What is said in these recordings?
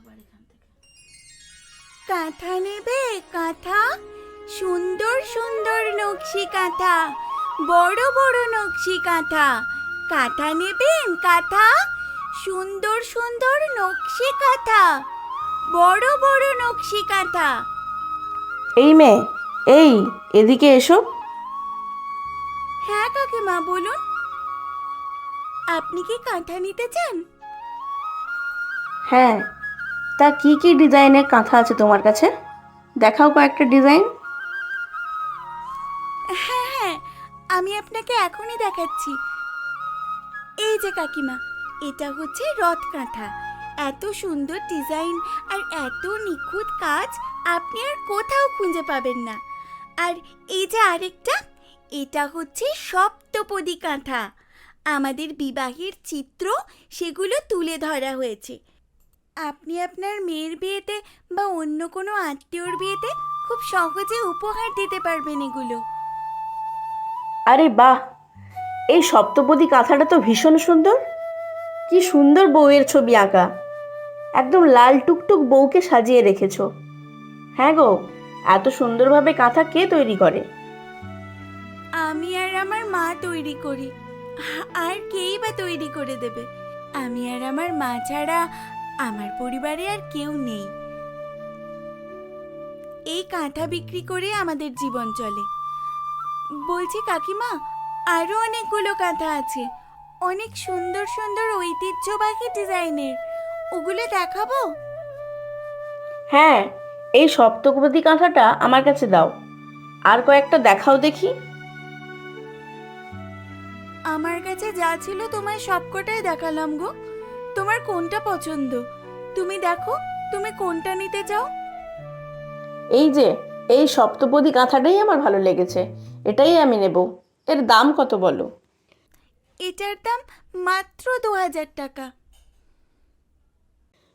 এবার এখান থেকে। কাঁথা নেবে? কাঁথা, সুন্দর সুন্দর নকশি কাঁথা, বড় বড় নকশি কাঁথা। কাঁথা নেবেন? কাঁথা, সুন্দর সুন্দর নকশি কাঁথা, বড় বড় নকশি কাঁথা। এই মেয়ে, এই এদিকে এসো। হ্যাঁ কাকিমা, বলুন। আপনি কি কাঁথা নিতে চান? হ্যাঁ, তা কি কি ডিজাইনের কাঁথা আছে তোমার কাছে? দেখাও কয়েকটা ডিজাইন। হ্যাঁ হ্যাঁ, আমি আপনাকে এখনই দেখাচ্ছি। এই যে কাকিমা, এটা হচ্ছে রথ কাঁথা। এত সুন্দর ডিজাইন আর এত নিখুঁত কাজ আপনি আর কোথাও খুঁজে পাবেন না। আর এই যে আরেকটা, এটা হচ্ছে সপ্তপদী কাঁথা। আমাদের বিবাহের চিত্র সেগুলো তুলে ধরা হয়েছে। আপনি আপনার মেয়ের বিয়েতে বা অন্য কোনো আত্মীয়র বিয়েতে খুব সহজে উপহার দিতে পারবেন এগুলো। আরে বাহ, এই সপ্তপদী কাঁথাটা তো ভীষণ সুন্দর। কি সুন্দর বউয়ের ছবি আঁকা, একদম লাল টুকটুক বউকে সাজিয়ে রেখেছো। হ্যাঁ গো, এত সুন্দরভাবে কাঁথা কে তৈরি করে? আমি আর আমার মা তৈরি করি। আর কেই বা তৈরি করে দেবে? আমি আর আমার মা ছাড়া আমার পরিবারে আর কেউ নেই। এই কাঁথা বিক্রি করে আমাদের জীবন চলে। বলছি কাকিমা, আরো অনেকগুলো কাঁথা আছে, অনেক সুন্দর সুন্দর ঐতিহ্যবাহী ডিজাইনের। ওগুলো দেখাবো? হ্যাঁ, এই সপ্তপদী কাঁথাটা আমার কাছে দাও, আর কয়েকটা দেখাও দেখি। আমার কাছে যা ছিল তোমায় সবকটাই দেখালাম গো। তোমার কোনটা পছন্দ? তুমি দেখো, তুমি কোনটা নিতে চাও? এই যে, এই সপ্তপদী কাঁথাটাই আমার ভালো লেগেছে, এটাই আমি নেব। এর দাম কত বলো? এটার দাম মাত্র 2000 টাকা।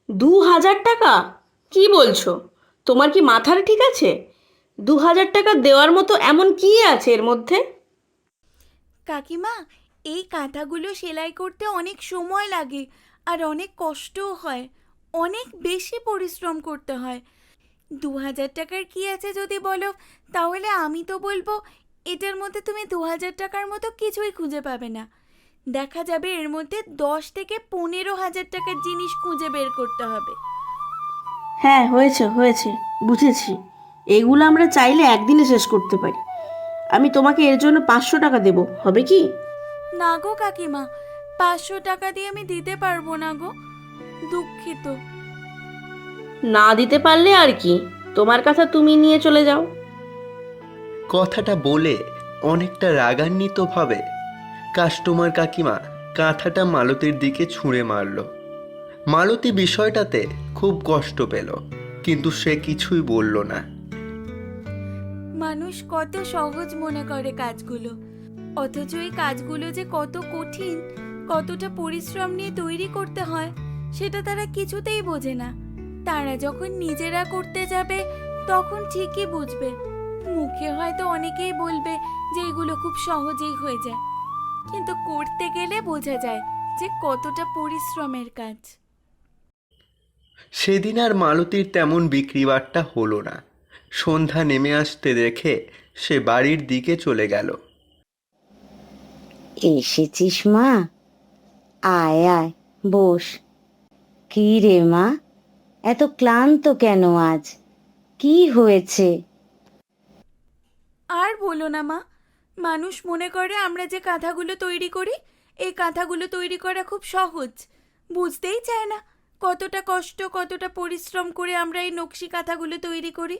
2000 টাকা? কি বলছো? তোমার কি মাথার ঠিক আছে? 2000 টাকা দেওয়ার মতো এমন কি আছে এর মধ্যে? কাকিমা, এই কাঁথাগুলো সেলাই করতে অনেক সময় লাগে আর অনেক কষ্টও হয়, অনেক বেশি পরিশ্রম করতে হয়। 2000 টাকার কি আছে যদি বলো, তাহলে আমি তো বলবো এটার মধ্যে তুমি 2000 টাকার মতো কিছুই খুঁজে পাবে না। দেখা যাবে এর মধ্যে 10 থেকে 15 হাজার টাকার জিনিস খুঁজে বের করতে হবে। হ্যাঁ, হয়েছে হয়েছে, বুঝেছি। এগুলো আমরা চাইলে একদিনে শেষ করতে পারি। আমি তোমাকে এর জন্য 500 টাকা দেবো, হবে কি? না গো কাকিমা, 500 টাকা দিয়ে আমি দিতে পারবো না গো, দুঃখিত। না দিতে পারলে আর কি, তোমার কথা তুমি নিয়ে চলে যাও। কথাটা বলে অনেকটা রাগান্বিতভাবে কাস্টমার কাকিমা কাঁথাটা মালতীর দিকে ছুঁড়ে মারল। মালতী বিষয়টাতে খুব কষ্ট পেল, কিন্তু সে কিছুই বলল না। মানুষ কত সহজ মনে করে কাজগুলো, অথচ এই কাজগুলো যে কত কঠিন, কতটা পরিশ্রম নিয়ে তৈরি করতে হয় সেটা তারা কিছুতেই বোঝে না। তারা যখন নিজেরা করতে যাবে তখন ঠিকই বুঝবে। মুখে হয়তো অনেকেই বলবে যে এগুলো খুব সহজেই হয়ে যায়, কিন্তু করতে গেলে বোঝা যায় যে কতটা পরিশ্রমের কাজ। সেদিন আর মালতীর তেমন বিক্রি বাট্টা হলো না। সন্ধ্যা নেমে আসতে দেখে সে বাড়ির দিকে চলে গেল। এসেছিস মা? আয় আয়, বস। কি রে মা, এত ক্লান্ত কেন আজ? কি হয়েছে? আর বলো না মা, মানুষ মনে করে আমরা যে কাঁথাগুলো তৈরি করি, এই কাঁথাগুলো তৈরি করা খুব সহজ। বুঝতেই চায় না কতটা কষ্ট, কতটা পরিশ্রম করে আমরা এই নকশি কাঁথাগুলো তৈরি করি।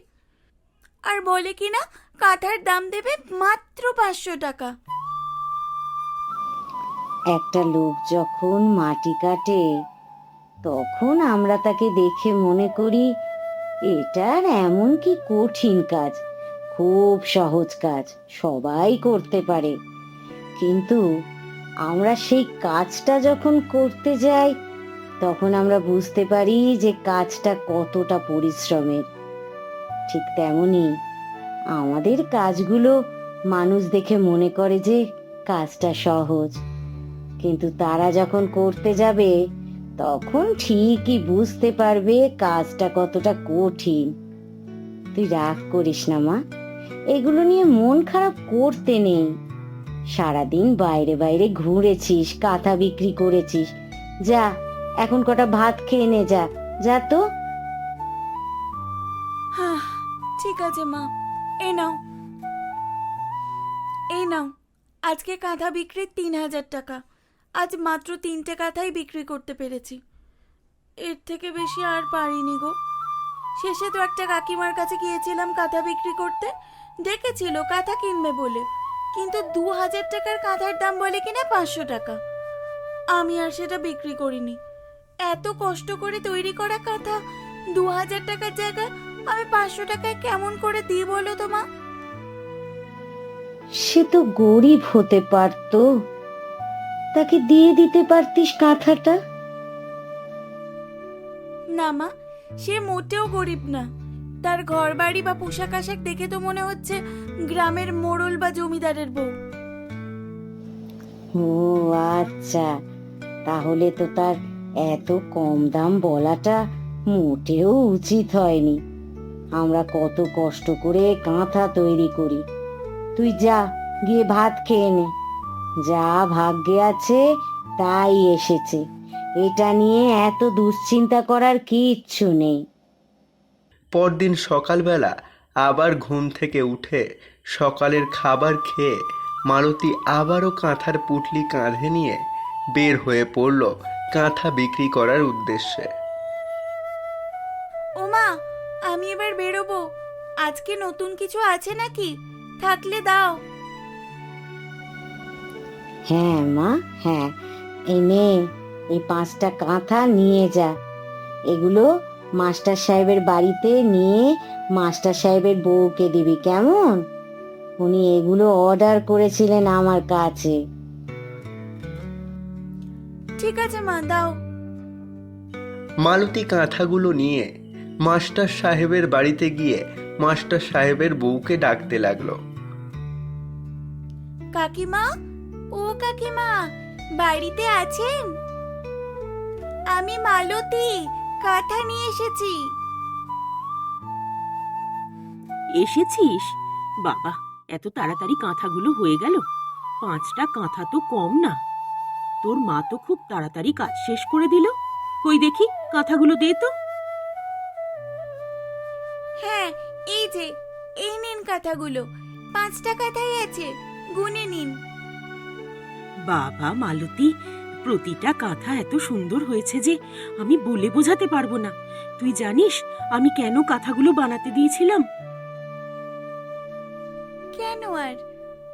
আর বলে কি না, কাঁথার দাম দেবে মাত্র 500 টাকা। একটা লোক যখন মাটি কাটে তখন আমরা তাকে দেখে মনে করি এটার এমন কি কঠিন কাজ, খুব সহজ কাজ, সবাই করতে পারে। কিন্তু আমরা সেই কাজটা যখন করতে যাই তখন আমরা বুঝতে পারি যে কাজটা কতটা পরিশ্রমের। ঠিক তেমনি আমাদের কাজগুলো মানুষ দেখে মনে করে যে কাজটা সহজ, কিন্তু তারা যখন করতে যাবে তখন ঠিকই বুঝতে পারবে কাজটা কতটা কঠিন। তুই রাগ করিস না মা, এগুলো নিয়ে মন খারাপ করতে নেই। সারাদিন বাইরে বাইরে ঘুরেছিস, কাঁথা বিক্রি করেছিস, যা এখন কটা ভাত খেয়ে নে, যা যা তো। হ্যাঁ, ঠিক আছে মা, এই নাও, এই নাও, আজকে কাঁথা বিক্রির 3,000 টাকা। আজ মাত্র 3টে কাঁথাই বিক্রি করতে পেরেছি, এর থেকে বেশি আর পারিনি গো। শেষে তো একটা কাকিমার কাছে গিয়েছিলাম কাঁথা বিক্রি করতে, ডেকেছিল কাঁথা কিনবে বলে, কিন্তু 2,000 টাকার কাঁথার দাম বলে কিনা 500 টাকা। আমি আর সেটা বিক্রি করিনি। এত কষ্ট করে তৈরি করা কাঁথা 2,000 টাকার জায়গায় আমি 500 টাকায় কেমন করে দিই বলো তো মা? সে তো গরিব হতে পারতো, তাকে দিয়ে দিতে পারতিস কাঁথাটা। না মা, সে মোটেও গরিব না। তার ঘর বাড়ি বা পোশাক আশাক দেখে তো মনে হচ্ছে গ্রামের মোড়ল বা জমিদারের বউ। ও আচ্ছা, তাহলে তো তার এত কম দাম বলাটা মোটেও উচিত হয়নি। আমরা কত কষ্ট করে কাঁথা তৈরি করি। তুই যা, গিয়ে ভাত খেয়ে নে। যা ভাগ্যে আছে তাই এসেছে, এটা নিয়ে এত দুশ্চিন্তা করার কিচ্ছু নেই। পরদিন সকালবেলা আবার ঘুম থেকে উঠে সকালের খাবার খেয়ে মালতী আবারও কাঁথার পুঁটলি কাঁধে নিয়ে বের হয়ে পড়ল কাঁথা বিক্রি করার উদ্দেশ্যে। ও মা, আমি এবার বেরোবো। আজকে নতুন কিছু আছে নাকি? থাকলে দাও। হ্যাঁ মা, হ্যাঁ, এই নে, এই 5টা কাঁথা নিয়ে যা। এগুলো মাস্টার সাহেবের বাড়িতে নিয়ে মাস্টার সাহেবের বউকে দিবি, কেমন? উনি এগুলো অর্ডার করেছিলেন আমার কাছে। ঠিক আছে মা, দাও। মালতী কাঁথাগুলো নিয়ে মাস্টার সাহেবের বাড়িতে গিয়ে মাস্টার সাহেবের বউকে ডাকতে লাগলো। কাকিমা, ও কাকিমা, বাড়িতে আছেন? আমি মালতী কাঁথা নিয়ে এসেছি। এসেছিস? বাবা, এত তাড়াতাড়ি কাঁথাগুলো হয়ে গেল? 5টা কাঁথা তো কম না। তোর মা তো খুব তাড়াতাড়ি কাজ শেষ করে দিল। কই দেখি কাঁথাগুলো দে তো। হ্যাঁ, এই যে, এই নিন কাঁথাগুলো। 5টা কাঁথাই আছে, গুনে নিন। বাবা মালতী, প্রতিটা কাঁথা এত সুন্দর হয়েছে যে আমি বলে বোঝাতে পারবো না। তুই জানিস আমি কেন কাঁথাগুলো বানাতে দিয়েছিলাম? কেন আর?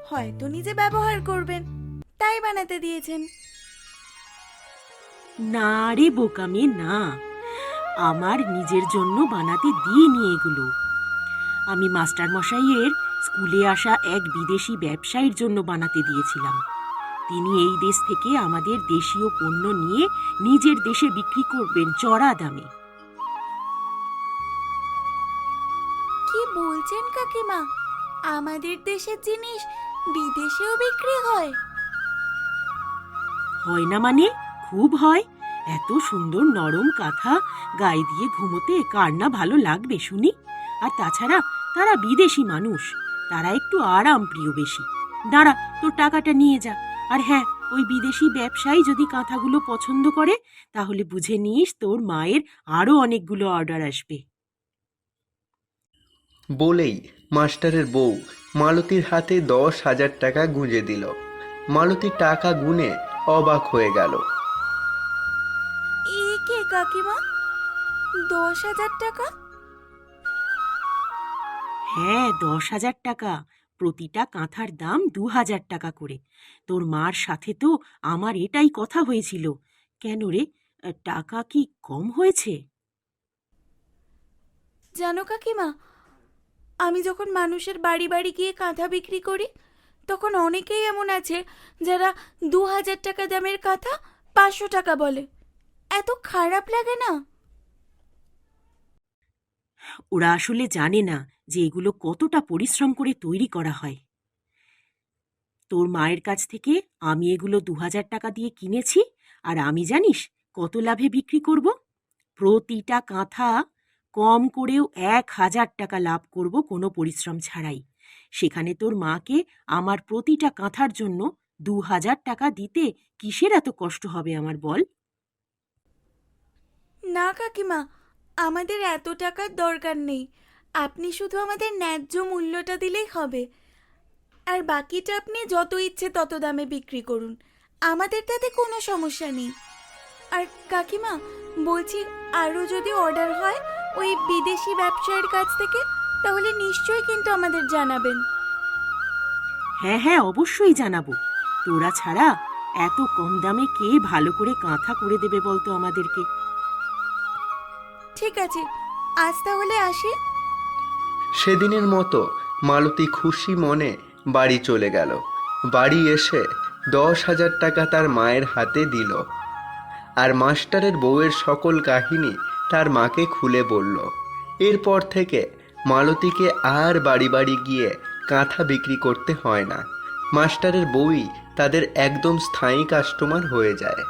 হয়তো নিজে ব্যবহার করবেন, তাই বানাতে দিয়েছেন। না রে বোকা মেয়ে, না। আমার নিজের জন্য বানাতে দিইনি এগুলো। আমি মাস্টার মশাইয়ের স্কুলে আসা এক বিদেশি ব্যবসায়ীর জন্য বানাতে দিয়েছিলাম। তিনি এই দেশ থেকে আমাদের দেশীয় পণ্য নিয়ে নিজের দেশে বিক্রি করবেন চড়া দামে। কি বলছেন কাকিমা? আমাদের দেশের জিনিস বিদেশেও বিক্রি হয়? হয় না মানে? খুব হয়। এত সুন্দর নরম কাঁথা গায়ে দিয়ে ঘুমোতে কার না ভালো লাগবে শুনি? আর তাছাড়া তারা বিদেশি মানুষ, তারা একটু আরাম প্রিয় বেশি। দাঁড়া, তোর টাকাটা নিয়ে যা। আর হ্যাঁ, ওই বিদেশি ব্যবসায়ী যদি কাঁথাগুলো পছন্দ করে তাহলে বুঝে নিস তোর মায়ের আরো অনেকগুলো অর্ডার আসবে। বলেই মাস্টারের বউ মালতীর হাতে 10,000 টাকা গুঁজে দিল। মালতী টাকা গুনে অবাক হয়ে গেল। এ কে কাকিমা, 10,000 টাকা? হ্যাঁ, 10,000 টাকা। প্রতিটা কাঁথার দাম 2,000 টাকা করে। তোর মার সাথে তো আমার এটাই কথা হয়েছিল। কেন রে, টাকা কি কম হয়েছে? জানো কাকিমা, আমি যখন মানুষের বাড়ি বাড়ি গিয়ে কাঁথা বিক্রি করি, তখন অনেকেই এমন আছে যারা 2,000 টাকা দামের কাঁথা 500 টাকা বলে। এত খারাপ লাগে না? ওরা আসলে জানে না যে এগুলো কতটা পরিশ্রম করে তৈরি করা হয়। তোর মায়ের কাছ থেকে আমি এগুলো 2,000 টাকা দিয়ে কিনেছি, আর আমি জানিস কত লাভে বিক্রি করব? প্রতিটা কাঁথা কম করেও 1,000 টাকা লাভ করব কোনো পরিশ্রম ছাড়াই। সেখানে তোর মাকে আমার প্রতিটা কাঁথার জন্য 2,000 টাকা দিতে কিসের এত কষ্ট হবে আমার বল? না কাকিমা, আমাদের এত টাকার দরকার নেই। আপনি শুধু আমাদের ন্যায্য মূল্যটা দিলেই হবে। আর বাকিটা আপনি যত ইচ্ছে তত দামে বিক্রি করুন, আমাদের তাতে কোনো সমস্যা নেই। আর কাকিমা বলছি, আরও যদি অর্ডার হয় ওই বিদেশি ব্যবসায়ীর কাছ থেকে, তাহলে নিশ্চয়ই কিন্তু আমাদের জানাবেন। হ্যাঁ হ্যাঁ, অবশ্যই জানাবো। তোরা ছাড়া এত কম দামে কে ভালো করে কাঁথা করে দেবে বলতো আমাদেরকে? ঠিক আছে, আজ তাহলে আসি। সেদিনের মতো মালতী খুশি মনে বাড়ি চলে গেল। বাড়ি এসে 10,000 টাকা তার মায়ের হাতে দিল, আর মাস্টারের বউয়ের সকল কাহিনী তার মাকে খুলে বলল। এরপর থেকে মালতীকে আর বাড়ি বাড়ি গিয়ে কাঁথা বিক্রি করতে হয় না। মাস্টারের বউই তাদের একদম স্থায়ী কাস্টমার হয়ে যায়।